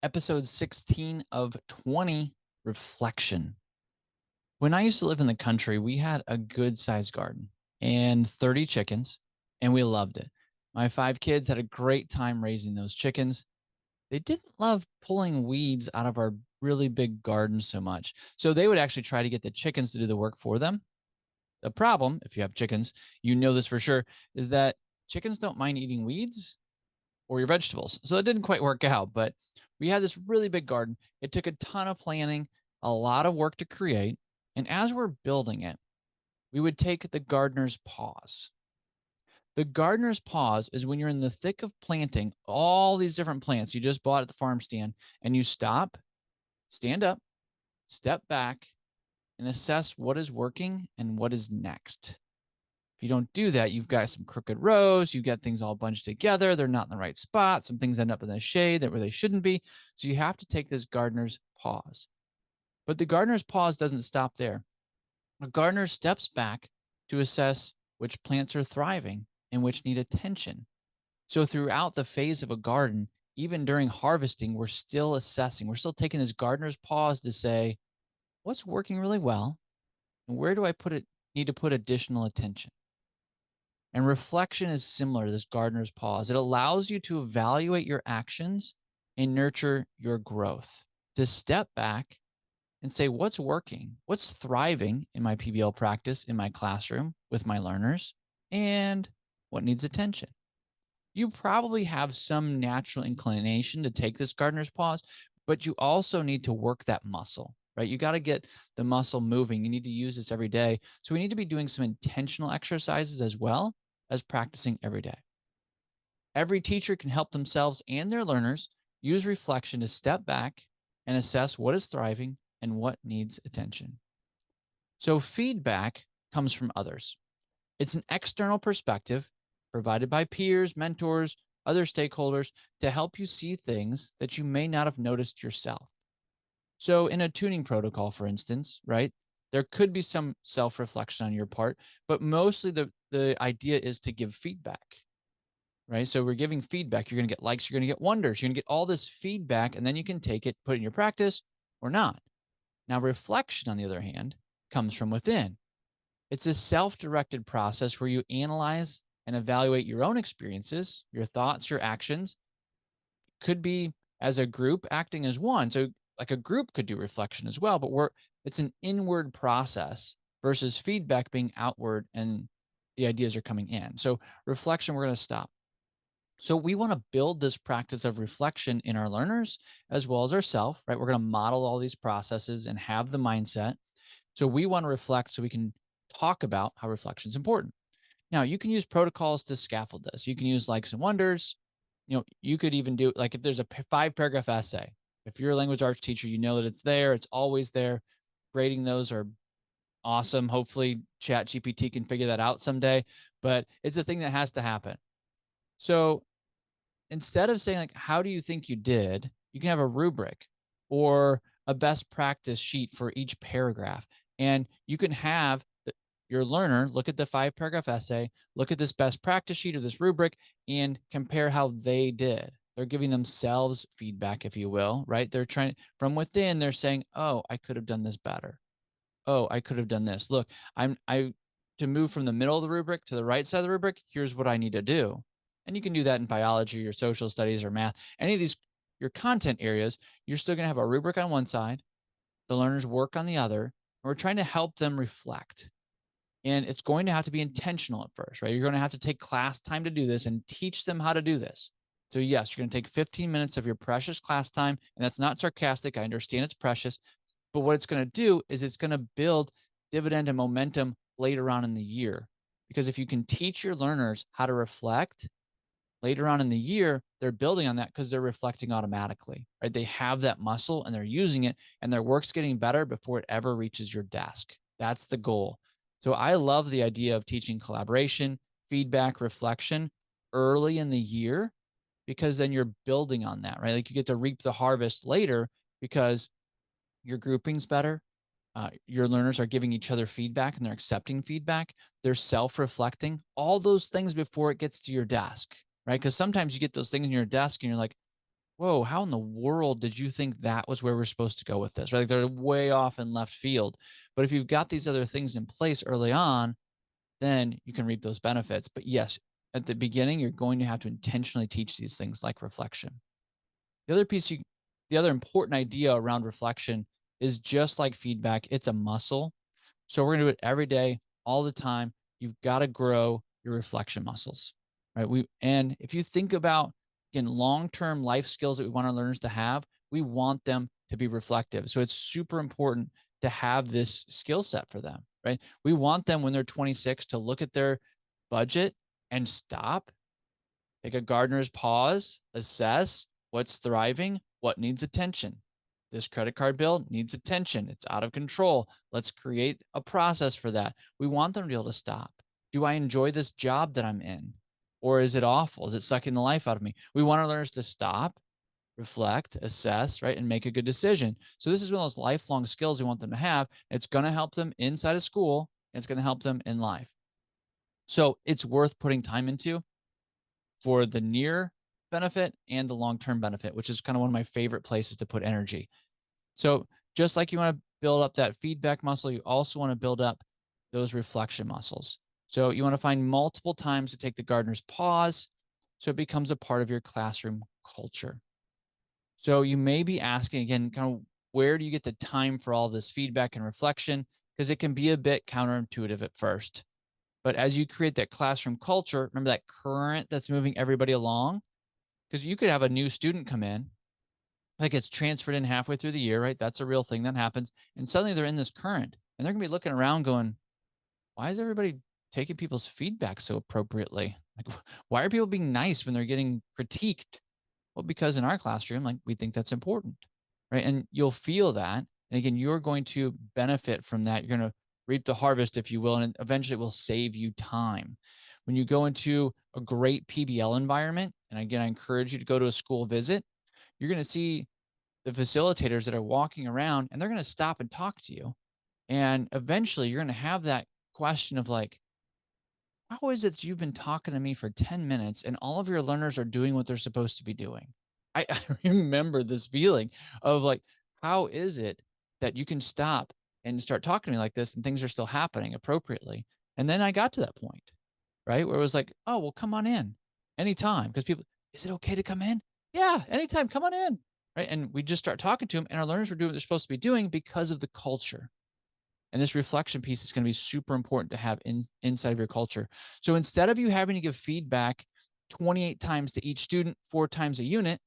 episode 16 of 20, reflection. When I used to live in the country, we had a good sized garden and 30 chickens, and we loved it. My 5 kids had a great time raising those chickens. They didn't love pulling weeds out of our really big garden so much. So they would actually try to get the chickens to do the work for them. The problem, if you have chickens, you know this for sure, is that chickens don't mind eating weeds or your vegetables. So it didn't quite work out, but we had this really big garden. It took a ton of planning, a lot of work to create. And as we're building it, we would take the gardener's pause. The gardener's pause is when you're in the thick of planting all these different plants you just bought at the farm stand, and you stop, stand up, step back, and assess what is working and what is next. If you don't do that, you've got some crooked rows, you've got things all bunched together, they're not in the right spot, some things end up in the shade that where they shouldn't be. So you have to take this gardener's pause. But the gardener's pause doesn't stop there. A gardener steps back to assess which plants are thriving and which need attention. So throughout the phase of a garden, even during harvesting, we're still assessing. We're still taking this gardener's pause to say, what's working really well, and where do I need to put additional attention? And reflection is similar to this gardener's pause. It allows you to evaluate your actions and nurture your growth, to step back and say, what's working? What's thriving in my PBL practice, in my classroom, with my learners, and what needs attention? You probably have some natural inclination to take this gardener's pause, but you also need to work that muscle, right? You got to get the muscle moving. You need to use this every day. So we need to be doing some intentional exercises as well as practicing every day. Every teacher can help themselves and their learners use reflection to step back and assess what is thriving and what needs attention. So feedback comes from others. It's an external perspective provided by peers, mentors, other stakeholders to help you see things that you may not have noticed yourself. So in a tuning protocol, for instance, right, there could be some self-reflection on your part, but mostly the idea is to give feedback, right? So we're giving feedback. You're going to get likes, you're going to get wonders, you're going to get all this feedback, and then you can take it, put it in your practice or not. Now, reflection, on the other hand, comes from within. It's a self-directed process where you analyze and evaluate your own experiences, your thoughts, your actions. Could be as a group acting as one. So like a group could do reflection as well, but it's an inward process versus feedback being outward and the ideas are coming in. So reflection, we're going to stop. So we want to build this practice of reflection in our learners as well as ourselves, right? We're going to model all these processes and have the mindset. So we want to reflect so we can talk about how reflection is important. Now, you can use protocols to scaffold this. You can use likes and wonders. You could even do, like, if there's a 5-paragraph essay, if you're a language arts teacher, you know that it's there. It's always there. Grading those are awesome. Hopefully ChatGPT can figure that out someday, but it's a thing that has to happen. So instead of saying, like, how do you think you did, you can have a rubric or a best practice sheet for each paragraph. And you can have your learner look at the 5-paragraph essay, look at this best practice sheet or this rubric, and compare how they did. They're giving themselves feedback, if you will, right? They're trying from within, they're saying, oh, I could have done this better. Oh, I could have done this. Look, to move from the middle of the rubric to the right side of the rubric, here's what I need to do. And you can do that in biology or social studies or math, any of these, your content areas. You're still going to have a rubric on one side, the learners work on the other, and we're trying to help them reflect. And it's going to have to be intentional at first, right? You're going to have to take class time to do this and teach them how to do this. So yes, you're going to take 15 minutes of your precious class time, and that's not sarcastic. I understand it's precious, but what it's going to do is it's going to build dividend and momentum later on in the year. Because if you can teach your learners how to reflect later on in the year, they're building on that because they're reflecting automatically, right? They have that muscle and they're using it, and their work's getting better before it ever reaches your desk. That's the goal. So I love the idea of teaching collaboration, feedback, reflection early in the year, because then you're building on that, right? Like you get to reap the harvest later because your grouping's better. Your learners are giving each other feedback and they're accepting feedback. They're self-reflecting, all those things before it gets to your desk, right? Because sometimes you get those things in your desk and you're like, whoa, how in the world did you think that was where we're supposed to go with this? Right? Like they're way off in left field. But if you've got these other things in place early on, then you can reap those benefits. But yes, at the beginning, you're going to have to intentionally teach these things like reflection. The other piece the other important idea around reflection is just like feedback, it's a muscle. So we're going to do it every day, all the time. You've got to grow your reflection muscles, right? And if you think about, again, long-term life skills that we want our learners to have, we want them to be reflective. So it's super important to have this skill set for them, right? We want them when they're 26 to look at their budget and stop, take a gardener's pause, assess what's thriving, what needs attention. This credit card bill needs attention. It's out of control. Let's create a process for that. We want them to be able to stop. Do I enjoy this job that I'm in? Or is it awful? Is it sucking the life out of me? We want our learners to stop, reflect, assess, right, and make a good decision. So this is one of those lifelong skills we want them to have. It's going to help them inside of school, and it's going to help them in life. So it's worth putting time into for the near benefit and the long-term benefit, which is kind of one of my favorite places to put energy. So just like you want to build up that feedback muscle, you also want to build up those reflection muscles. So you want to find multiple times to take the gardener's pause so it becomes a part of your classroom culture. So you may be asking again, kind of where do you get the time for all this feedback and reflection? Because it can be a bit counterintuitive at first. But as you create that classroom culture, remember that current that's moving everybody along? Because you could have a new student come in, like it's transferred in halfway through the year, right? That's a real thing that happens. And suddenly they're in this current and they're going to be looking around going, why is everybody taking people's feedback so appropriately? Like, why are people being nice when they're getting critiqued? Well, because in our classroom, like we think that's important, right? And you'll feel that. And again, you're going to benefit from that. You're going to reap the harvest, if you will, and eventually it will save you time. When you go into a great PBL environment, and again, I encourage you to go to a school visit, you're going to see the facilitators that are walking around and they're going to stop and talk to you. And eventually you're going to have that question of like, how is it that you've been talking to me for 10 minutes and all of your learners are doing what they're supposed to be doing? I remember this feeling of like, how is it that you can stop and start talking to me like this and things are still happening appropriately? And then I got to that point, right? Where it was like, oh, well, come on in anytime. Because people, is it okay to come in? Yeah, anytime, come on in. Right. And we just start talking to them and our learners were doing what they're supposed to be doing because of the culture. And this reflection piece is going to be super important to have inside of your culture. So instead of you having to give feedback 28 times to each student, 4 times a unit,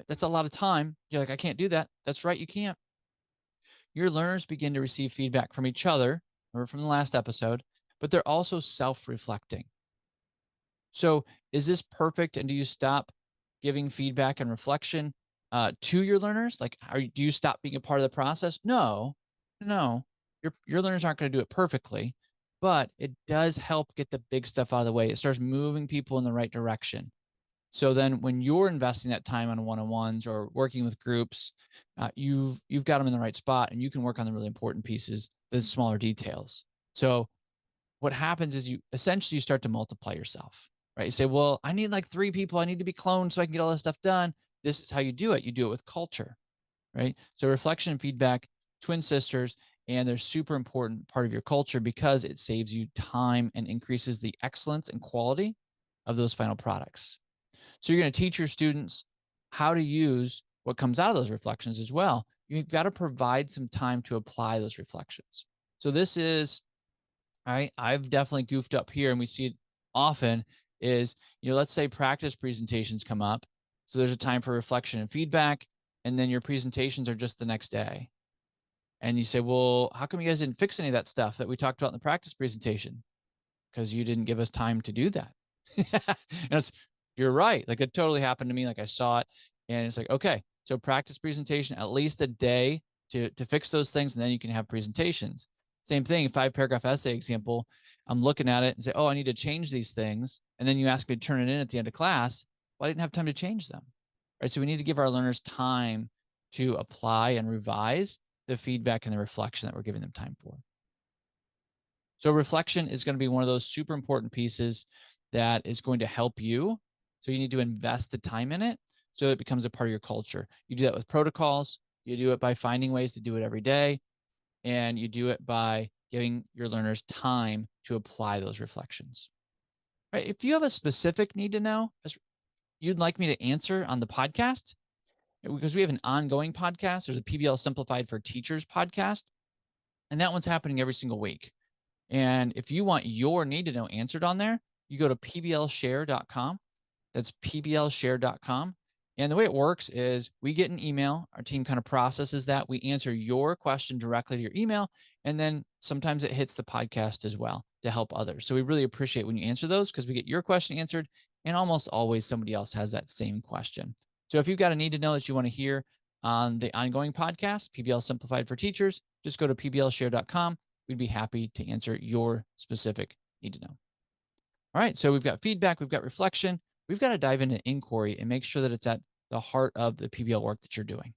that's a lot of time. You're like, I can't do that. That's right. You can't. Your learners begin to receive feedback from each other or from the last episode, but they're also self-reflecting. So is this perfect? And do you stop giving feedback and reflection to your learners? Like, do you stop being a part of the process? No, no. Your learners aren't going to do it perfectly, but it does help get the big stuff out of the way. It starts moving people in the right direction. So then when you're investing that time on one-on-ones or working with groups, you've got them in the right spot and you can work on the really important pieces, the smaller details. So what happens is you essentially start to multiply yourself, right? You say, well, I need like 3 people. I need to be cloned so I can get all this stuff done. This is how you do it. You do it with culture, right? So reflection and feedback, twin sisters, and they're super important part of your culture because it saves you time and increases the excellence and quality of those final products. So you're going to teach your students how to use what comes out of those reflections as well. You've got to provide some time to apply those reflections. So this is, all right, I've definitely goofed up here and we see it often is, let's say practice presentations come up. So there's a time for reflection and feedback, and then your presentations are just the next day. And you say, well, how come you guys didn't fix any of that stuff that we talked about in the practice presentation? Because you didn't give us time to do that. And you're right. Like it totally happened to me. Like I saw it and it's like, okay, so practice presentation, at least a day to fix those things. And then you can have presentations. Same thing, 5-paragraph essay example. I'm looking at it and say, oh, I need to change these things. And then you ask me to turn it in at the end of class. Well, I didn't have time to change them. Right. So we need to give our learners time to apply and revise the feedback and the reflection that we're giving them time for. So reflection is going to be one of those super important pieces that is going to help you. So you need to invest the time in it so it becomes a part of your culture. You do that with protocols. You do it by finding ways to do it every day. And you do it by giving your learners time to apply those reflections. Right? If you have a specific need to know you'd like me to answer on the podcast, because we have an ongoing podcast, there's a PBL Simplified for Teachers podcast, and that one's happening every single week. And if you want your need to know answered on there, you go to pblshare.com. That's pblshare.com. And the way it works is we get an email, our team kind of processes that. We answer your question directly to your email. And then sometimes it hits the podcast as well to help others. So we really appreciate when you answer those because we get your question answered. And almost always somebody else has that same question. So if you've got a need to know that you want to hear on the ongoing podcast, PBL Simplified for Teachers, just go to pblshare.com. We'd be happy to answer your specific need to know. All right, so we've got feedback, we've got reflection. We've got to dive into inquiry and make sure that it's at the heart of the PBL work that you're doing.